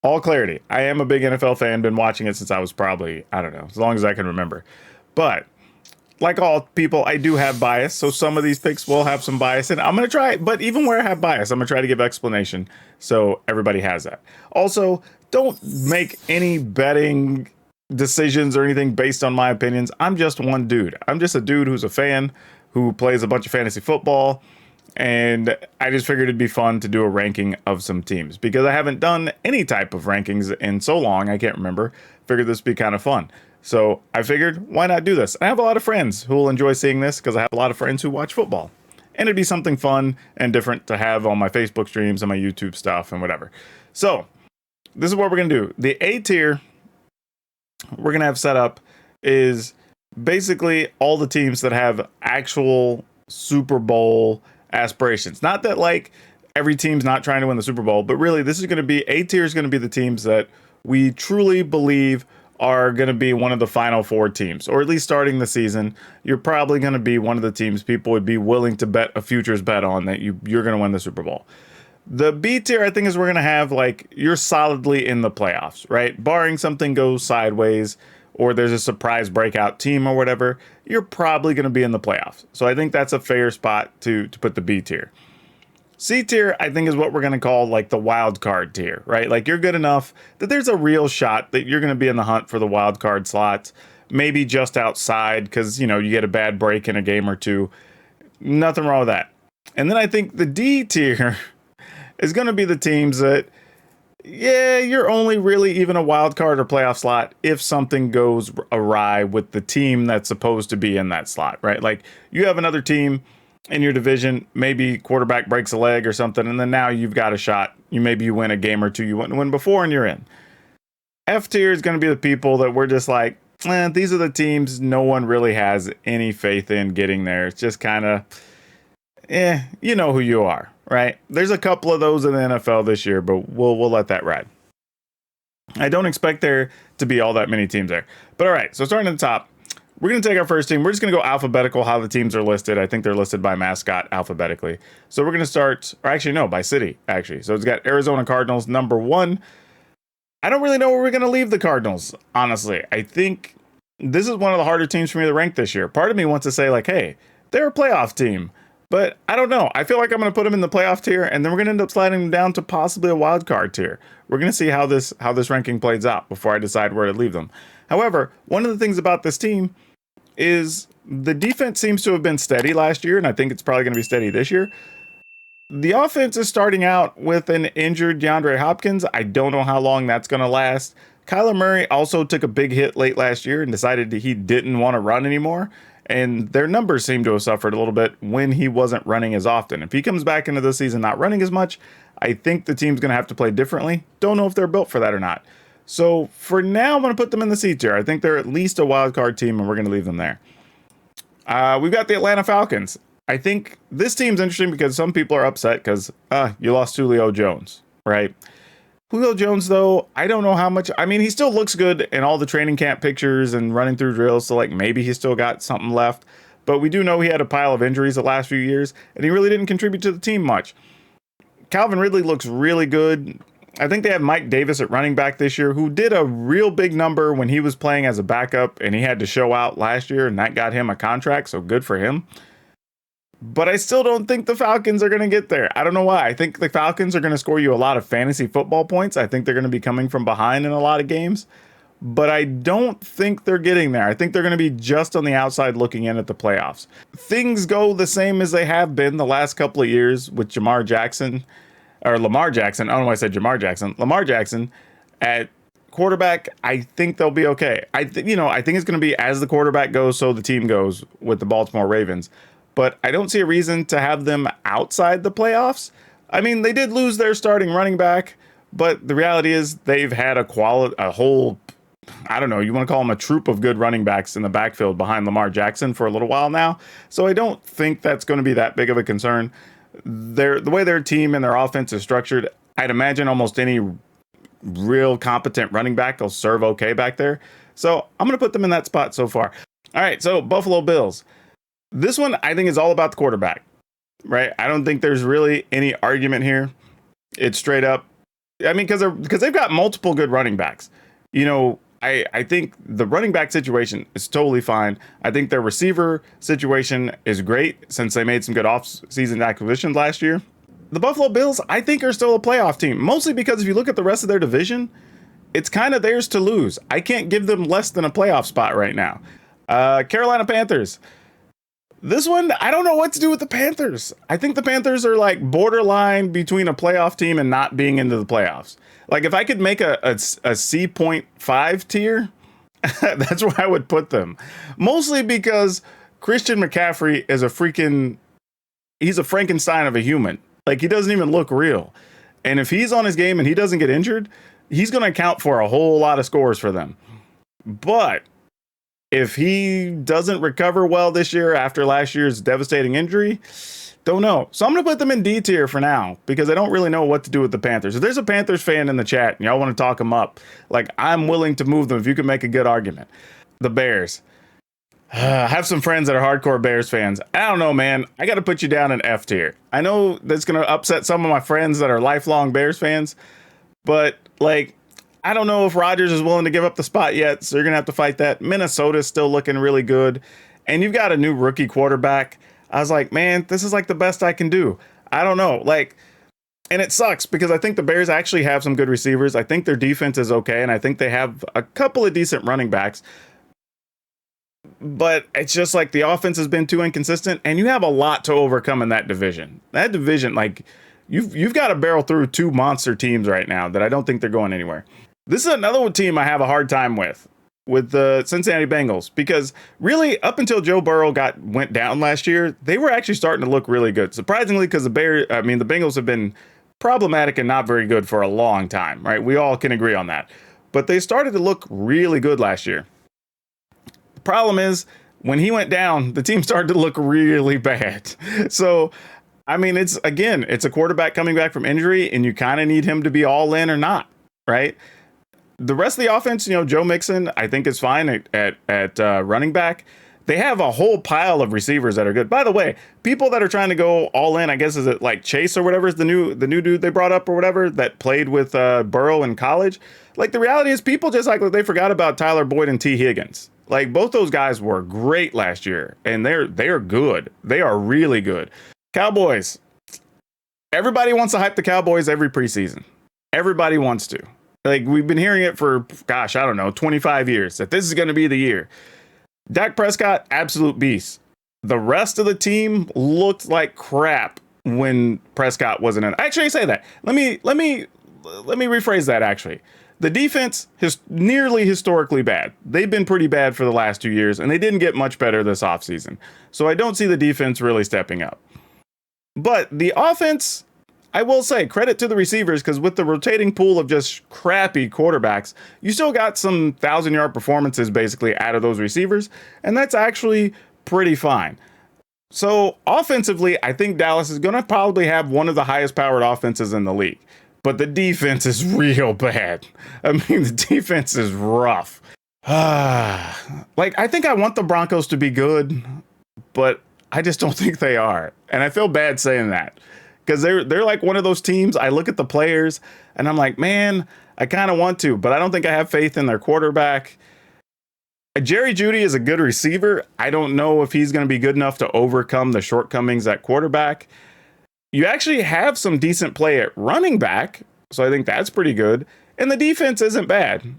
all clarity. I am a big NFL fan, been watching it since I was probably, I don't know, as long as I can remember. But like all people, I do have bias. So some of these picks will have some bias. And I'm going to try, but even where I have bias, I'm going to try to give explanation so everybody has that. Also, don't make any betting decisions or anything based on my opinions. I'm just one dude. I'm just a dude who's a fan who plays a bunch of fantasy football. And I just figured it'd be fun to do a ranking of some teams because I haven't done any type of rankings in so long. I can't remember. Figured this would be kind of fun. So I figured, why not do this? I have a lot of friends who will enjoy seeing this because I have a lot of friends who watch football. And it'd be something fun and different to have on my Facebook streams and my YouTube stuff and whatever. So this is what we're going to do. The A tier we're going to have set up is basically all the teams that have actual Super Bowl aspirations. Not that like every team's not trying to win the Super Bowl, but really this is going to be A tier is going to be the teams that we truly believe are going to be one of the final four teams, or at least starting the season. You're probably going to be one of the teams people would be willing to bet a futures bet on that you're going to win the Super Bowl. The B tier, I think, is we're going to have like you're solidly in the playoffs, right? Barring something goes sideways or there's a surprise breakout team or whatever, you're probably going to be in the playoffs. So I think that's a fair spot to put the B tier. C tier, I think, is what we're going to call like the wild card tier, right? Like you're good enough that there's a real shot that you're going to be in the hunt for the wild card slots, maybe just outside because, you know, you get a bad break in a game or two. Nothing wrong with that. And then I think the D tier is going to be the teams that, yeah, you're only really even a wild card or playoff slot if something goes awry with the team that's supposed to be in that slot, right? Like you have another team in your division, maybe quarterback breaks a leg or something, and then now you've got a shot. Maybe you win a game or two you wouldn't win before and you're in. F tier is going to be the people that we're just like, these are the teams no one really has any faith in getting there. It's just kind of, you know who you are, right? There's a couple of those in the NFL this year, but we'll let that ride. I don't expect there to be all that many teams there. But all right, so starting at the top, we're going to take our first team. We're just going to go alphabetical how the teams are listed. I think they're listed by mascot alphabetically. So we're going to start, or actually, no, by city, actually. So it's got Arizona Cardinals, number 1. I don't really know where we're going to leave the Cardinals, honestly. I think this is one of the harder teams for me to rank this year. Part of me wants to say, like, hey, they're a playoff team. But I don't know. I feel like I'm going to put them in the playoff tier, and then we're going to end up sliding them down to possibly a wild card tier. We're going to see how this ranking plays out before I decide where to leave them. However, one of the things about this team is the defense seems to have been steady last year, and I think it's probably going to be steady this year. The offense is starting out with an injured DeAndre Hopkins. I don't know how long that's going to last. Kyler Murray also took a big hit late last year and decided he didn't want to run anymore. And their numbers seem to have suffered a little bit when he wasn't running as often. If he comes back into the season not running as much, I think the team's going to have to play differently. Don't know if they're built for that or not. So for now, I'm going to put them in the C tier. I think they're at least a wild card team, and we're going to leave them there. We've got the Atlanta Falcons. I think this team's interesting because some people are upset because you lost Julio Jones, right? Julio Jones, though, I don't know how much. I mean, he still looks good in all the training camp pictures and running through drills. So, like, maybe he's still got something left. But we do know he had a pile of injuries the last few years, and he really didn't contribute to the team much. Calvin Ridley looks really good. I think they have Mike Davis at running back this year, who did a real big number when he was playing as a backup, and he had to show out last year, and that got him a contract, so good for him. But I still don't think the Falcons are going to get there. I don't know why. I think the Falcons are going to score you a lot of fantasy football points. I think they're going to be coming from behind in a lot of games. But I don't think they're getting there. I think they're going to be just on the outside looking in at the playoffs. Things go the same as they have been the last couple of years with Lamar Jackson. I don't know why I said Lamar Jackson at quarterback. I think they'll be okay. I think it's going to be as the quarterback goes, so the team goes with the Baltimore Ravens. But I don't see a reason to have them outside the playoffs. I mean, they did lose their starting running back, but the reality is they've had a whole, I don't know, you want to call them a troop of good running backs in the backfield behind Lamar Jackson for a little while now. So I don't think that's going to be that big of a concern. The way their team and their offense is structured, I'd imagine almost any real competent running back will serve okay back there. So I'm going to put them in that spot so far. All right, so Buffalo Bills. This one, I think, is all about the quarterback, right? I don't think there's really any argument here. It's straight up, I mean, because they've got multiple good running backs. You know, I think the running back situation is totally fine. I think their receiver situation is great since they made some good off-season acquisitions last year. The Buffalo Bills, I think, are still a playoff team, mostly because if you look at the rest of their division, it's kind of theirs to lose. I can't give them less than a playoff spot right now. Carolina Panthers. This one, I don't know what to do with the Panthers. I think the Panthers are like borderline between a playoff team and not being into the playoffs. Like if I could make a C.5 tier, that's where I would put them. Mostly because Christian McCaffrey is he's a Frankenstein of a human. Like he doesn't even look real. And if he's on his game and he doesn't get injured, he's going to account for a whole lot of scores for them. But if he doesn't recover well this year after last year's devastating injury, don't know. So I'm going to put them in D tier for now because I don't really know what to do with the Panthers. If there's a Panthers fan in the chat and y'all want to talk them up, like I'm willing to move them if you can make a good argument. The Bears. I have some friends that are hardcore Bears fans. I don't know, man. I got to put you down in F tier. I know that's going to upset some of my friends that are lifelong Bears fans, but like, I don't know if Rodgers is willing to give up the spot yet, so you're going to have to fight that. Minnesota's still looking really good, and you've got a new rookie quarterback. I was like, man, this is like the best I can do. I don't know. Like, and it sucks because I think the Bears actually have some good receivers. I think their defense is okay, and I think they have a couple of decent running backs. But it's just like the offense has been too inconsistent, and you have a lot to overcome in that division. That division, like, you've got to barrel through two monster teams right now that I don't think they're going anywhere. This is another team I have a hard time with the Cincinnati Bengals, because really up until Joe Burrow went down last year, they were actually starting to look really good. Surprisingly, because the Bengals have been problematic and not very good for a long time, right? We all can agree on that. But they started to look really good last year. The problem is when he went down, the team started to look really bad. So, I mean, it's a quarterback coming back from injury, and you kind of need him to be all in or not, right? The rest of the offense, you know, Joe Mixon, I think is fine at running back. They have a whole pile of receivers that are good. By the way, people that are trying to go all in, I guess, is it like Chase or whatever is the new dude they brought up or whatever that played with Burrow in college. Like the reality is people just like they forgot about Tyler Boyd and T. Higgins. Like both those guys were great last year, and they are good. They are really good. Cowboys. Everybody wants to hype the Cowboys every preseason. Everybody wants to. Like, we've been hearing it for, gosh, I don't know, 25 years, that this is going to be the year. Dak Prescott, absolute beast. The rest of the team looked like crap when Prescott wasn't in. Actually, I say that. Let me rephrase that, actually. The defense is nearly historically bad. They've been pretty bad for the last 2 years, and they didn't get much better this offseason. So I don't see the defense really stepping up. But the offense, I will say credit to the receivers, because with the rotating pool of just crappy quarterbacks, you still got some 1,000-yard performances basically out of those receivers, and that's actually pretty fine. So offensively, I think Dallas is going to probably have one of the highest powered offenses in the league, but the defense is real bad. I mean, the defense is rough. Like, I think I want the Broncos to be good, but I just don't think they are, and I feel bad saying that. Because they're like one of those teams, I look at the players and I'm like, man, I kind of want to, but I don't think I have faith in their quarterback. Jerry Jeudy is a good receiver. I don't know if he's going to be good enough to overcome the shortcomings at quarterback. You actually have some decent play at running back, so I think that's pretty good. And the defense isn't bad,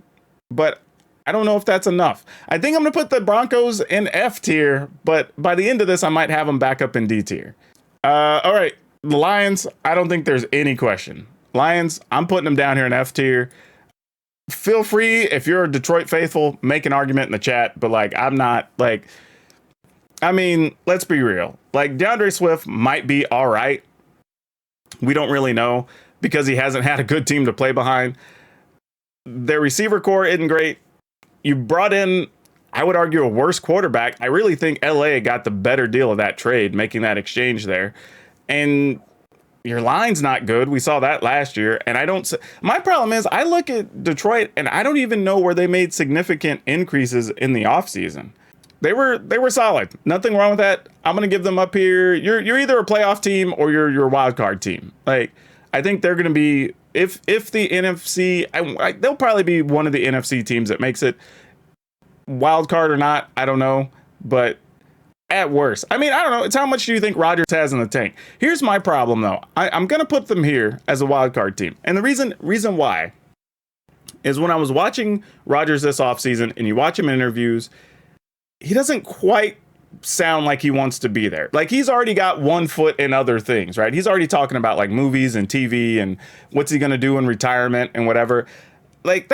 but I don't know if that's enough. I think I'm going to put the Broncos in F tier, but by the end of this, I might have them back up in D tier. All right. The Lions, I don't think there's any question. Lions, I'm putting them down here in F tier. Feel free, if you're a Detroit faithful, make an argument in the chat, but like, I'm not, like, I mean, let's be real. Like, DeAndre Swift might be all right. We don't really know because he hasn't had a good team to play behind. Their receiver core isn't great. You brought in, I would argue, a worse quarterback. I really think LA got the better deal of that trade, making that exchange there. And your line's not good. We saw that last year. And my problem is I look at Detroit and I don't even know where they made significant increases in the offseason. They were solid. Nothing wrong with that. I'm going to give them up here. You're either a playoff team or you're a wild card team. Like, I think they're going to be if the NFC, they'll probably be one of the NFC teams that makes it. Wild card or not, I don't know, but at worst, I mean, I don't know. It's how much do you think Rodgers has in the tank? Here's my problem, though. I'm gonna put them here as a wild card team, and the reason why is when I was watching Rodgers this offseason, and you watch him in interviews, he doesn't quite sound like he wants to be there. Like, he's already got one foot in other things, right? He's already talking about like movies and TV and what's he gonna do in retirement and whatever. Like,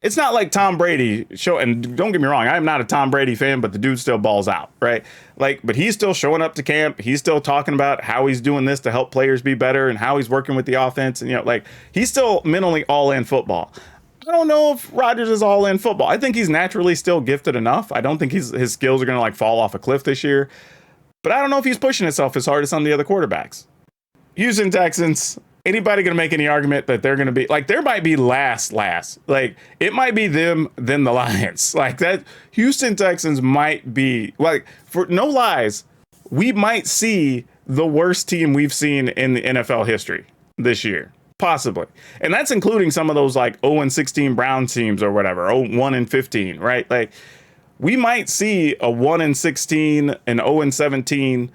it's not like Tom Brady and don't get me wrong, I'm not a Tom Brady fan, but the dude still balls out, right? Like, but he's still showing up to camp. He's still talking about how he's doing this to help players be better and how he's working with the offense. And, like, he's still mentally all in football. I don't know if Rodgers is all in football. I think he's naturally still gifted enough. I don't think his skills are going to like fall off a cliff this year, but I don't know if he's pushing himself as hard as some of the other quarterbacks. Houston Texans, anybody going to make any argument that they're going to be like, there might be last, like it might be them, then the Lions. Like that Houston Texans might be like, for no lies, we might see the worst team we've seen in the NFL history this year, possibly. And that's including some of those like 0-16 Brown teams or whatever, 1-15, right? Like we might see a 1-16 and 0-17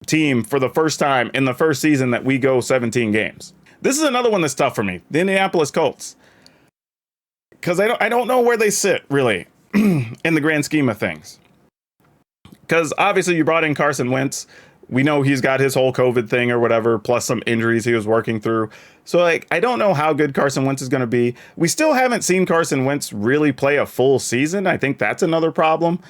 team for the first time in the first season that we go 17 games. This is another one that's tough for me. The Indianapolis Colts. Because I don't know where they sit really in the grand scheme of things. Because obviously you brought in Carson Wentz. We know he's got his whole COVID thing or whatever, plus some injuries he was working through. So like, I don't know how good Carson Wentz is going to be. We still haven't seen Carson Wentz really play a full season. I think that's another problem.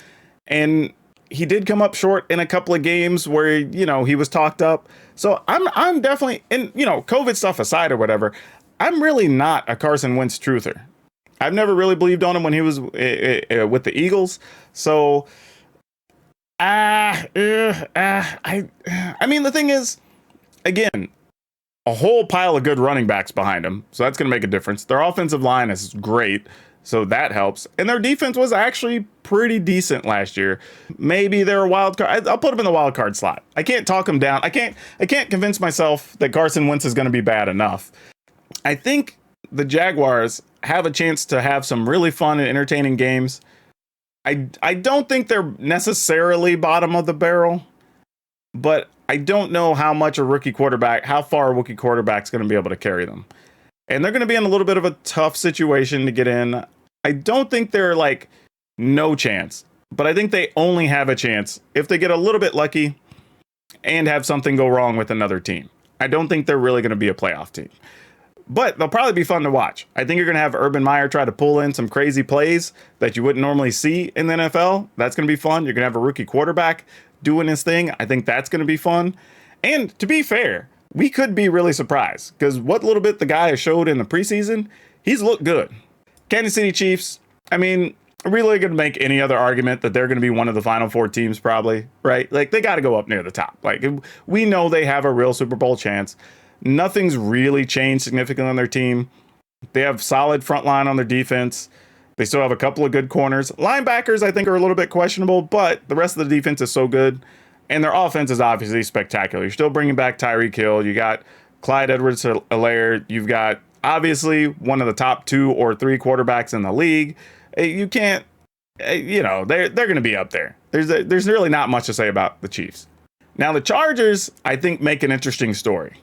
And he did come up short in a couple of games where, he was talked up. So I'm definitely, and COVID stuff aside or whatever, I'm really not a Carson Wentz truther. I've never really believed on him when he was with the Eagles. So I mean, the thing is, again, a whole pile of good running backs behind him. So that's going to make a difference. Their offensive line is great. So that helps. And their defense was actually pretty decent last year. Maybe they're a wild card. I'll put them in the wild card slot. I can't talk them down. I can't convince myself that Carson Wentz is going to be bad enough. I think the Jaguars have a chance to have some really fun and entertaining games. I don't think they're necessarily bottom of the barrel, but I don't know how far a rookie quarterback's going to be able to carry them. And they're going to be in a little bit of a tough situation to get in. I don't think they're like no chance, but I think they only have a chance if they get a little bit lucky and have something go wrong with another team. I don't think they're really going to be a playoff team, but they'll probably be fun to watch. I think you're going to have Urban Meyer try to pull in some crazy plays that you wouldn't normally see in the NFL. That's going to be fun. You're going to have a rookie quarterback doing his thing. I think that's going to be fun. And to be fair, we could be really surprised because what little bit the guy has showed in the preseason, he's looked good. Kansas City Chiefs, I mean, really going to make any other argument that they're going to be one of the final four teams probably, right? Like they got to go up near the top. Like we know they have a real Super Bowl chance. Nothing's really changed significantly on their team. They have solid front line on their defense. They still have a couple of good corners. Linebackers, I think, are a little bit questionable, but the rest of the defense is so good. And their offense is obviously spectacular. You're still bringing back Tyreek Hill. You got Clyde Edwards-Helaire. You've got obviously one of the top 2 or 3 quarterbacks in the league. You can't, they're going to be up there. There's really not much to say about the Chiefs. Now the Chargers, I think, make an interesting story.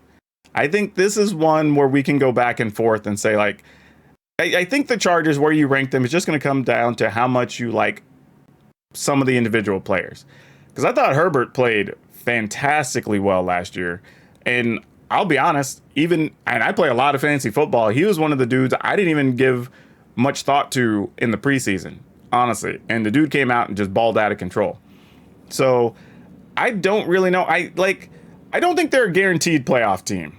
I think this is one where we can go back and forth and say, like, I think the Chargers, where you rank them, is just going to come down to how much you like some of the individual players. Because I thought Herbert played fantastically well last year. And I'll be honest, and I play a lot of fantasy football, he was one of the dudes I didn't even give much thought to in the preseason, honestly. And the dude came out and just balled out of control. So I don't really know. I don't think they're a guaranteed playoff team,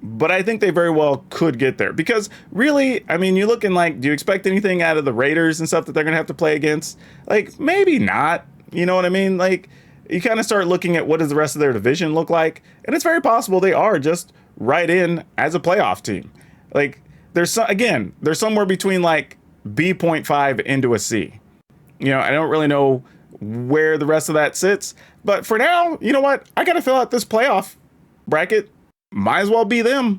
but I think they very well could get there. Because really, I mean, you're looking like, do you expect anything out of the Raiders and stuff that they're going to have to play against? Like, maybe not. You know what I mean? Like, you kind of start looking at what does the rest of their division look like, and it's very possible they are just right in as a playoff team. Like, they're somewhere between like B.5 into a C. I don't really know where the rest of that sits, but for now, you know what? I got to fill out this playoff bracket. Might as well be them.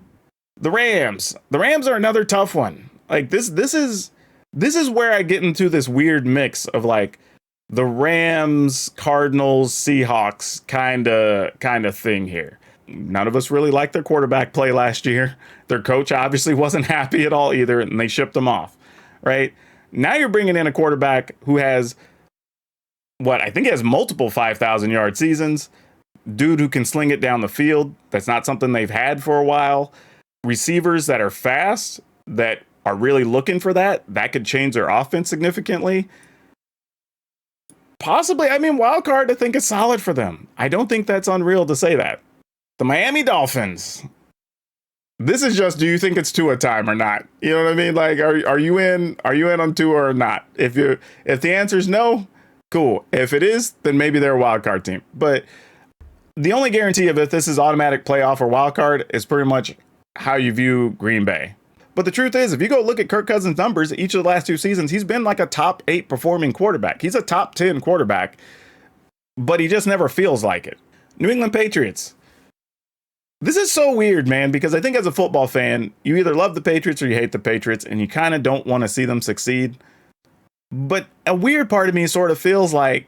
The Rams. The Rams are another tough one. Like this is where I get into this weird mix of like the Rams, Cardinals, Seahawks kind of thing here. None of us really liked their quarterback play last year. Their coach obviously wasn't happy at all either, and they shipped him off. Right? Now you're bringing in a quarterback who has what I think he has multiple 5,000-yard seasons. Dude who can sling it down the field. That's not something they've had for a while. Receivers that are fast, that are really looking for that could change their offense significantly. Possibly, I mean, wild card, I think is solid for them. I don't think that's unreal to say that. The Miami Dolphins. This is just, do you think it's Tua time or not? You know what I mean? Like, are you in on Tua or not? If the answer is no, cool. If it is, then maybe they're a wild card team. But the only guarantee of if this is automatic playoff or wild card is pretty much how you view Green Bay. But the truth is, if you go look at Kirk Cousins' numbers, each of the last 2 seasons, he's been like a top 8 performing quarterback. He's a top 10 quarterback, but he just never feels like it. New England Patriots. This is so weird, man, because I think as a football fan, you either love the Patriots or you hate the Patriots, and you kind of don't want to see them succeed. But a weird part of me sort of feels like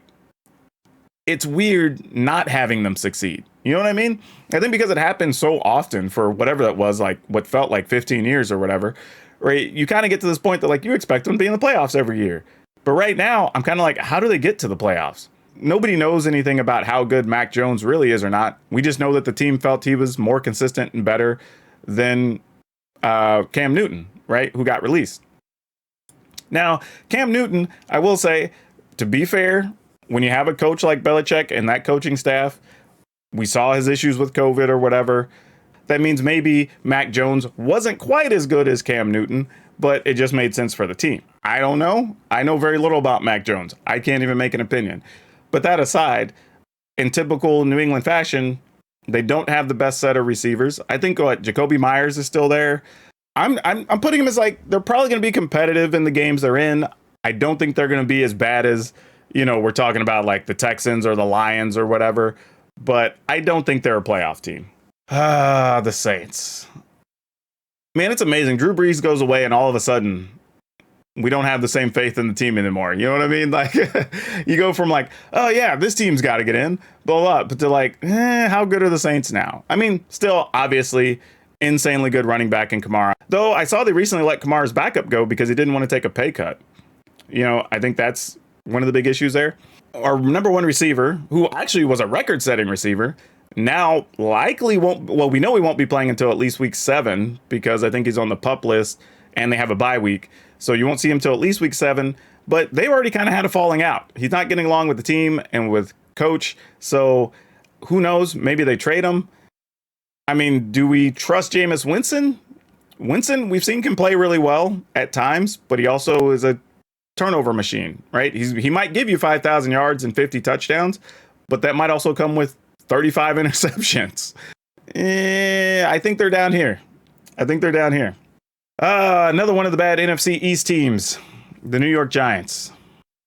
it's weird not having them succeed. You know what I mean? I think because it happened so often for whatever that was, like what felt like 15 years or whatever, right? You kind of get to this point that like you expect them to be in the playoffs every year. But right now, I'm kind of like, how do they get to the playoffs? Nobody knows anything about how good Mac Jones really is or not. We just know that the team felt he was more consistent and better than Cam Newton, right? Who got released. Now, Cam Newton, I will say, to be fair, when you have a coach like Belichick and that coaching staff, we saw his issues with COVID or whatever. That means maybe Mac Jones wasn't quite as good as Cam Newton, but it just made sense for the team. I don't know. I know very little about Mac Jones. I can't even make an opinion. But that aside, in typical New England fashion, they don't have the best set of receivers. I think Jacoby Myers is still there. I'm putting him as like, they're probably going to be competitive in the games they're in. I don't think they're going to be as bad as, we're talking about like the Texans or the Lions or whatever. But I don't think they're a playoff team. The Saints. Man, it's amazing. Drew Brees goes away and all of a sudden we don't have the same faith in the team anymore. You know what I mean? Like you go from like, oh yeah, this team's got to get in, blah, blah, but to like, how good are the Saints now? I mean, still obviously insanely good running back in Kamara. Though I saw they recently let Kamara's backup go because he didn't want to take a pay cut. I think that's one of the big issues there. Our number one receiver, who actually was a record-setting receiver, now likely won't, well, we know he won't be playing until at least week 7 because I think he's on the PUP list and they have a bye week. So you won't see him till at least week 7, but they've already kind of had a falling out. He's not getting along with the team and with coach. So who knows? Maybe they trade him. I mean, do we trust Jameis Winston? Winston, we've seen can play really well at times, but he also is a turnover machine, right? He might give you 5,000 yards and 50 touchdowns, but that might also come with 35 interceptions. I think they're down here. Another one of the bad NFC East teams, the New York Giants.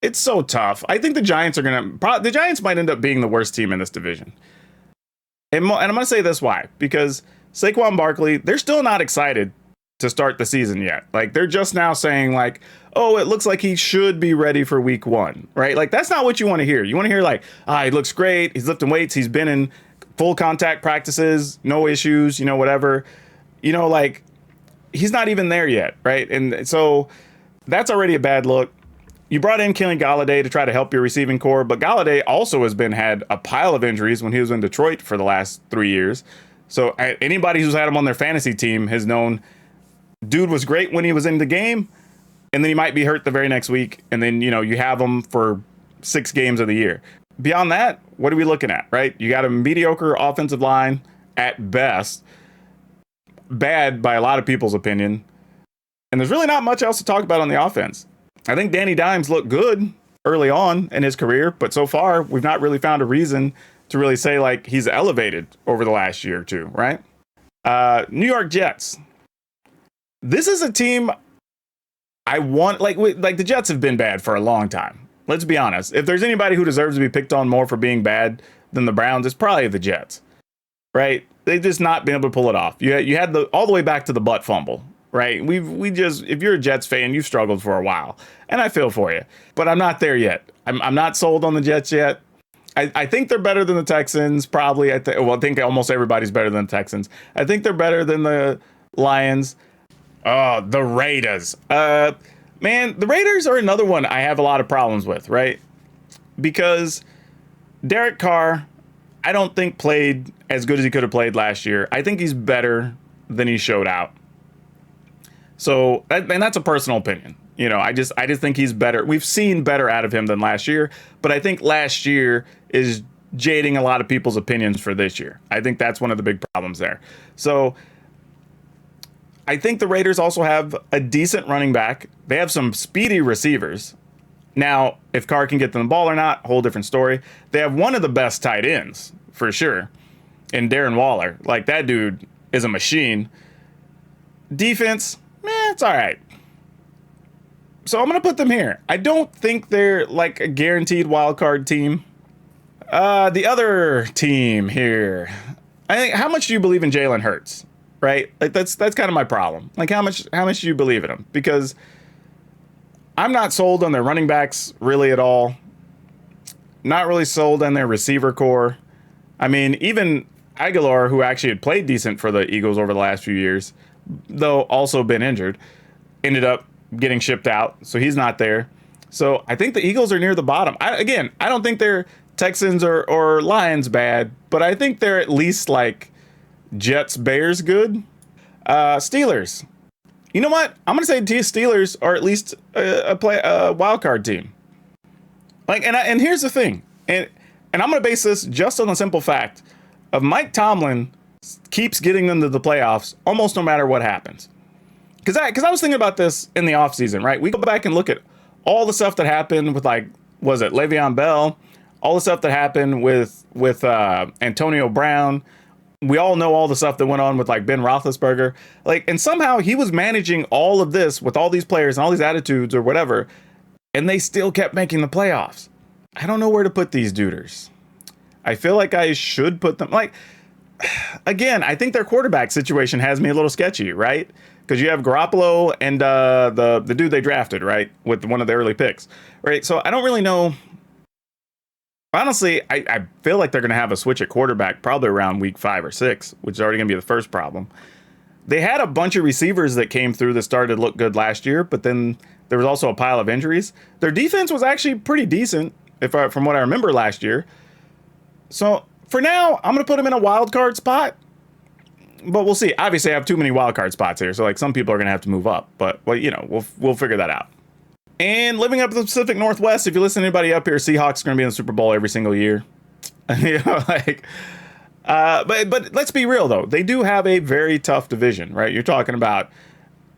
It's so tough. I think the Giants the Giants might end up being the worst team in this division. And I'm going to say this why, because Saquon Barkley, they're still not excited to start the season yet. Like they're just now saying like, oh, it looks like he should be ready for week 1, right? Like that's not what you want to hear. You want to hear like, he looks great. He's lifting weights. He's been in full contact practices, no issues, whatever, like he's not even there yet. Right. And so that's already a bad look. You brought in Kenny Galladay to try to help your receiving core, but Galladay also had a pile of injuries when he was in Detroit for the last 3 years. So anybody who's had him on their fantasy team has known dude was great when he was in the game, and then he might be hurt the very next week, and then you have him for 6 games of the year. Beyond that, what are we looking at, right? You got a mediocre offensive line at best, bad by a lot of people's opinion, and there's really not much else to talk about on the offense. I think Danny Dimes looked good early on in his career, but so far we've not really found a reason to really say like he's elevated over the last year or two, right? New York Jets. This is a team I want, like the Jets have been bad for a long time. Let's be honest. If there's anybody who deserves to be picked on more for being bad than the Browns, it's probably the Jets, right? they've just not been able to pull it off. You had the all the way back to the butt fumble, right? We just, if you're a Jets fan, you've struggled for a while, and I feel for you, but I'm not there yet. I'm not sold on the Jets yet. I think they're better than the Texans, probably. I think almost everybody's better than the Texans. I think they're better than the Lions. Oh, the Raiders. Man, the Raiders are another one I have a lot of problems with, right? Because Derek Carr, I don't think played as good as he could have played last year. I think he's better than he showed out. So, and that's a personal opinion. You know, I just think he's better. We've seen better out of him than last year, but I think last year is jading a lot of people's opinions for this year. I think that's one of the big problems there. So I think the Raiders also have a decent running back. They have some speedy receivers. Now, if Carr can get them the ball or not, whole different story. They have one of the best tight ends, for sure, in Darren Waller. Like, that dude is a machine. Defense, it's all right. So I'm going to put them here. I don't think they're like a guaranteed wild card team. The other team here, I think, how much do you believe in Jalen Hurts? Right? Like, that's kind of my problem. Like, how much do you believe in him? Because I'm not sold on their running backs really at all. Not really sold on their receiver core. I mean, even Aguilar, who actually had played decent for the Eagles over the last few years, though also been injured, ended up getting shipped out, so he's not there. So I think the Eagles are near the bottom. I don't think they're Texans or Lions bad, but I think they're at least like Jets, Bears good. Steelers. You know what? I'm gonna say Steelers are at least a wild card team. Like, and here's the thing, and I'm gonna base this just on the simple fact of Mike Tomlin keeps getting them to the playoffs almost no matter what happens. Because I was thinking about this in the offseason, right? We go back and look at all the stuff that happened with, like, was it Le'Veon Bell? All the stuff that happened with Antonio Brown. We all know all the stuff that went on with, like, Ben Roethlisberger. Like, and somehow he was managing all of this with all these players and all these attitudes or whatever, and they still kept making the playoffs. I don't know where to put these duders. I feel like I should put them, like, again, I think their quarterback situation has me a little sketchy, right? Because you have Garoppolo and the dude they drafted, right, with one of the early picks, right? So I don't really know. Honestly, I feel like they're going to have a switch at quarterback probably around week 5 or 6, which is already going to be the first problem. They had a bunch of receivers that came through that started to look good last year, but then there was also a pile of injuries. Their defense was actually pretty decent, from what I remember last year. So for now, I'm going to put them in a wild card spot. But we'll see. Obviously, I have too many wild card spots here, so like some people are going to have to move up. But, well, you know, we'll figure that out. And living up in the Pacific Northwest, if you listen to anybody up here, Seahawks are going to be in the Super Bowl every single year. You know, like, but let's be real though. They do have a very tough division, right? You're talking about,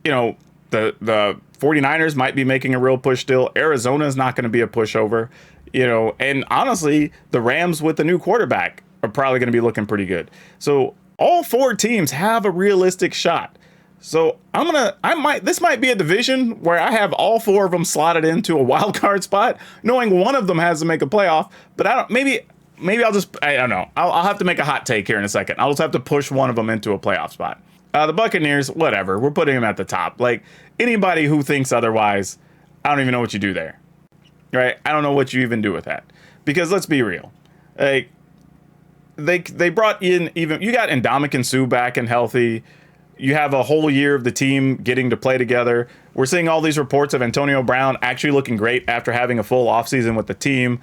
you know, the 49ers might be making a real push still. Arizona is not going to be a pushover, you know, and honestly, the Rams with the new quarterback are probably going to be looking pretty good. So all 4 teams have a realistic shot. So this might be a division where I have all 4 of them slotted into a wild card spot, knowing one of them has to make a playoff. But maybe I don't know. I'll have to make a hot take here in a second. I'll just have to push one of them into a playoff spot. The Buccaneers, whatever. We're putting them at the top. Like, anybody who thinks otherwise, I don't even know what you do there, right? I don't know what you even do with that, because let's be real. Like, they brought in, even you got Ndamukong Suh back and healthy. You have a whole year of the team getting to play together. We're seeing all these reports of Antonio Brown actually looking great after having a full offseason with the team.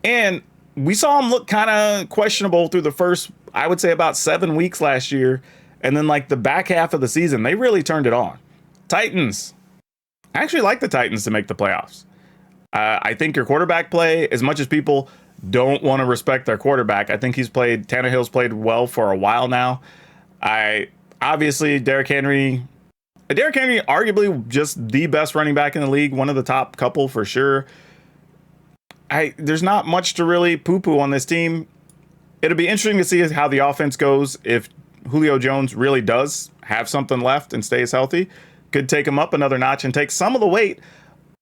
And we saw him look kind of questionable through the first, I would say, about 7 weeks last year. And then, like, the back half of the season, they really turned it on. Titans. I actually like the Titans to make the playoffs. I think your quarterback play, as much as people don't want to respect their quarterback, I think Tannehill's played well for a while now. Obviously, Derrick Henry, arguably just the best running back in the league, one of the top couple for sure. There's not much to really poo-poo on this team. It'll be interesting to see how the offense goes. If Julio Jones really does have something left and stays healthy, could take him up another notch and take some of the weight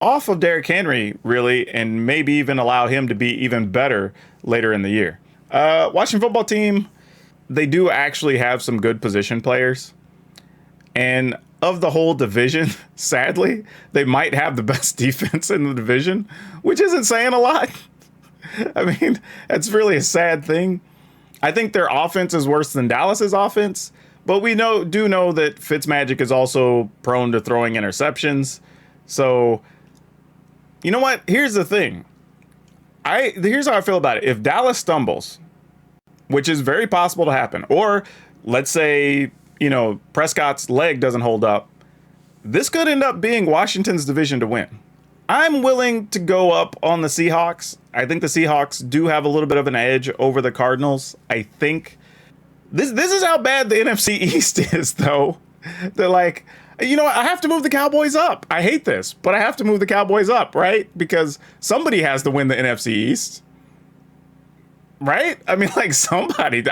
off of Derrick Henry, really, and maybe even allow him to be even better later in the year. Washington football team, they do actually have some good position players. And of the whole division, sadly, they might have the best defense in the division, which isn't saying a lot. I mean, that's really a sad thing. I think their offense is worse than Dallas's offense, but we do know that Fitzmagic is also prone to throwing interceptions. So, you know what? Here's the thing. Here's how I feel about it. If Dallas stumbles, which is very possible to happen, or let's say, Prescott's leg doesn't hold up, this could end up being Washington's division to win. I'm willing to go up on the Seahawks. I think the Seahawks do have a little bit of an edge over the Cardinals. I think this is how bad the NFC East is, though. They're like, I have to move the Cowboys up. I hate this, but I have to move the Cowboys up, right? Because somebody has to win the NFC East. Right? I mean, like, somebody,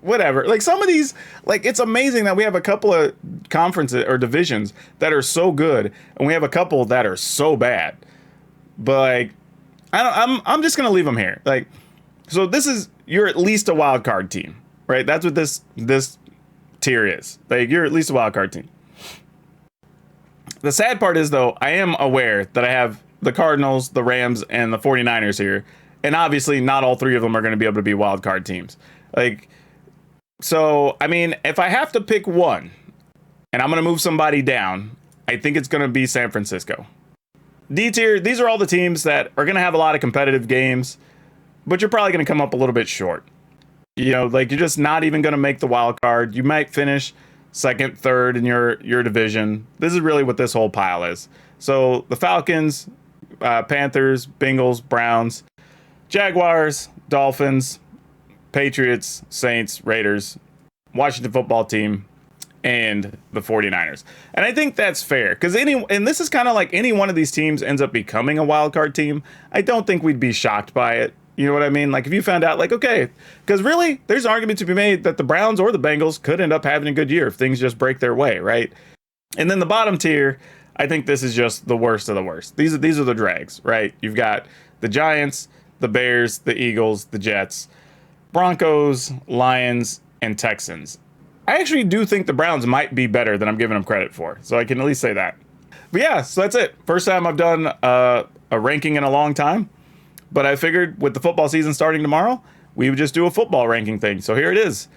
whatever. Like, some of these, it's amazing that we have a couple of conferences or divisions that are so good, and we have a couple that are so bad. But, I'm just going to leave them here. So you're at least a wild card team, right? That's what this tier is. You're at least a wild card team. The sad part is, though, I am aware that I have the Cardinals, the Rams, and the 49ers here. And obviously, not all three of them are going to be able to be wild card teams. So, I mean, if I have to pick one, and I'm going to move somebody down, I think it's going to be San Francisco. D tier, these are all the teams that are going to have a lot of competitive games, but you're probably going to come up a little bit short. You're just not even going to make the wild card. You might finish second, third in your division. This is really what this whole pile is. So, the Falcons, Panthers, Bengals, Browns, Jaguars, Dolphins, Patriots, Saints, Raiders, Washington football team, and the 49ers. And I think that's fair because and this is kind of like any one of these teams ends up becoming a wild card team. I don't think we'd be shocked by it. You know what I mean? Like if you found out okay, because really there's an argument to be made that the Browns or the Bengals could end up having a good year if things just break their way, right? And then the bottom tier, I think this is just the worst of the worst. These are the drags, right? You've got the Giants, the Bears, the Eagles, the Jets, Broncos, Lions, and Texans. I actually do think the Browns might be better than I'm giving them credit for, so I can at least say that. But yeah, so that's it. First time I've done a ranking in a long time, but I figured with the football season starting tomorrow, we would just do a football ranking thing. So here it is.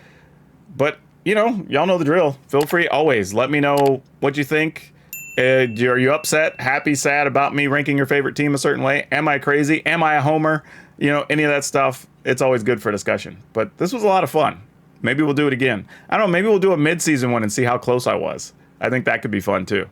But, y'all know the drill. Feel free, always, let me know what you think. Are you upset, happy, sad about me ranking your favorite team a certain way? Am I crazy? Am I a homer? Any of that stuff. It's always good for discussion. But this was a lot of fun. Maybe we'll do it again. I don't know. Maybe we'll do a mid-season one and see how close I was. I think that could be fun too.